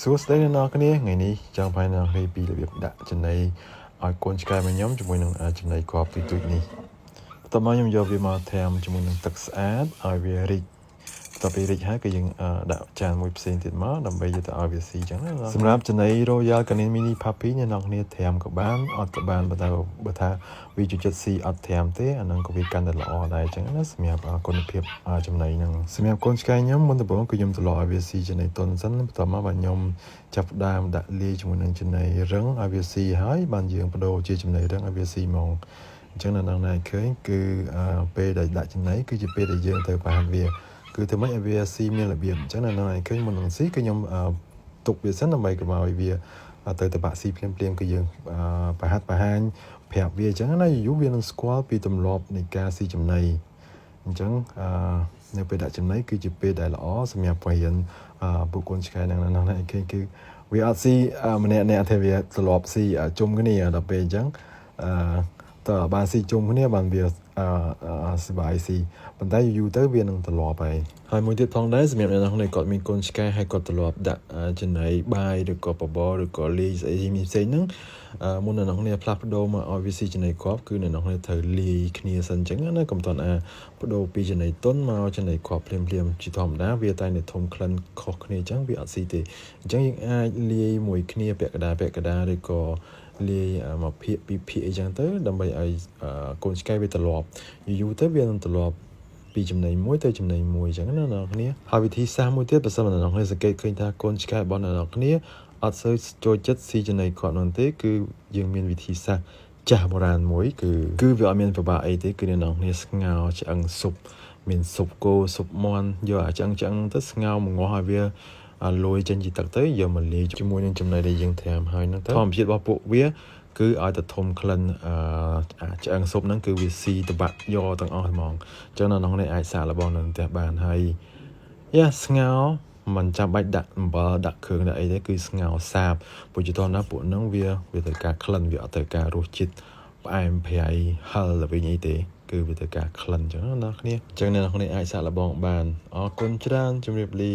សួស្តីអ្នកនរគ្នាថ្ងៃនេះចង់បញ្ហានពីរបៀបដាក់ចំណីឲ្យកូនឆ្កែរបស់ខ្ញុំជាមួយនឹងចំណីគ្រាប់ទូចៗនេះបន្ទាប់មកខ្ញុំយកវាមកត្រាំជាមួយនឹងទឹកស្អាតឲ្យវារីកបន្ទាប់ពីរីកហើយគឺយើងដាក់ចានមួយផ្សេងទៀតមកដើម្បីយកទៅឲ្យវាស៊ីអញ្ចឹងណាសម្រាប់ចំណី Royal Canin Mini Puppy អ្នកនរគ្នាត្រាំក៏បានអត់ក៏បានបើថាវាជួយចិត្តស៊ីអត់ត្រាំទេអានឹងក៏វាកាន់តែល្អដែរអញ្ចឹងណាសម្រាប់គុណភាពចំណីហ្នឹងសម្រាប់កូនឆ្កែខ្ញុំមុនដំបូងគឺខ្ញុំទៅឲ្យវាស៊ីចំណីតុនសិនបន្ទាប់មកបាទខ្ញុំចាប់ផ្ដើមដាក់លាយជាមួយនឹងចំណីរឹងឲ្យវាស៊ីហើយបានយើងបដូរជាចំណីរឹងឲ្យវាស៊ីហ្មងអញ្ចឹងនៅក្នុងនេះឃើញគឺពេលដែលដាក់ចំណីគឺជាពេលដែលយើងទៅប្រហាត់វាគឺធ្វើម៉េចឲ្យវាស៊ីមានរបៀបអញ្ចឹងនៅក្នុងនេះឃើញមុននឹងស៊ីគឺខ្ញុំទុកវាសិនដើម្បីកុំឲ្យវាទៅបាក់ស៊ីភ្លាមគឺយើងប្រហាត់បង្ហាញប្រាប់វាអញ្ចឹងណាយូរវានឹងស្គាល់ពីទម្លាប់នៃការស៊ីចំណីអញ្ចឹងនៅពេលដាក់ចំណីគឺជាពេលដែលល្អសម្រាប់បរិញ្ញាពួកកូនឆ្កែហ្នឹងឃើញគឺវាអត់ស៊ីម្នាក់ទេវាធ្លាប់ស៊ីជុំគ្នាដល់ពេលអញ្ចឹងតើបានស៊ីជុំគ្នាបានវាសុបាយស៊ីប៉ុន្តែយូរទៅវានឹងទ្រលាប់ហើយមួយទៀតផងដែរសម្រាប់អ្នកនរគ្នាគាត់មានកូនឆ្កែហើយគាត់ទ្រលាប់ដាក់ចំណីបាយឬក៏បបរឬក៏លីស្អីផ្សេងហ្នឹងមុនអ្នកនរគ្នាផ្លាស់ប្ដូរមកឲ្យវាស៊ីចំណីគ្រាប់គឺអ្នកនរគ្នាត្រូវលាយគ្នាសិនអញ្ចឹងណាកុំតន់បដូរពីចំណីតុនមកចំណីគ្រាប់ភ្លាមជាធម្មតាវាតែនៅធំក្លិនខុសគ្នាអញ្ចឹងវាអត់ស៊ីទេអញ្ចឹងយើងអាចលាយមួយគ្នាពាក់កណ្ដាលឬក៏លាយមកភាគពីភាគអីចឹងទៅដើម្បីឲ្យកូនឆ្កែវាទ្រលាប់យូរទៅវានឹងទ្រលាប់ពីចំណីមួយទៅចំណីមួយអញ្ចឹងណាអ្នកនរគ្នាហើយវិធីសាស្ត្រមួយទៀតបើសិនអ្នកនរគ្នាសង្កេតឃើញថាកូនឆ្កែរបស់អ្នកនរគ្នាអត់សូវចូលចិត្តស៊ីចំណីគាត់នោះទេគឺយើងមានវិធីសាស្ត្រចាស់បុរាណមួយគឺវាអត់មានពិបាកអីទេគឺអ្នកនរគ្នាស្ងោរឆ្អឹងស៊ុបមានស៊ុបគោស៊ុបមាន់យកឆ្អឹងទៅស្ងោរមកងាស់ឲ្យវាលយចេញជាទឹកទៅយកមកលាយជាមួយនឹងចំណីដែលយើងត្រាំហើយហ្នឹងទៅធម្មជាតិរបស់ពួកវាគឺឲ្យតែធំក្លិនឆ្អឹងស៊ុបហ្នឹងគឺវាស៊ីតបាក់យកទាំងអស់ហ្មងអញ្ចឹងនៅក្នុងនេះអាចសាកល្បងនៅផ្ទះបានហើយស្ងោរមិនចាំបាច់ដាក់អំបិលដាក់គ្រឿងដាក់អីទេគឺស្ងោរសាបព្រោះជាធម្មតាពួកហ្នឹងវាត្រូវការក្លិនវាអត់ត្រូវការរសជាតិផ្អែមប្រៃហឹរល្វីងអីទេគឺវាត្រូវការក្លិនអញ្ចឹងណាអ្នកគ្នាអញ្ចឹងអ្នកគ្នាអាចសាកល្បងបានអរគុណច្រើនជម្រាបលា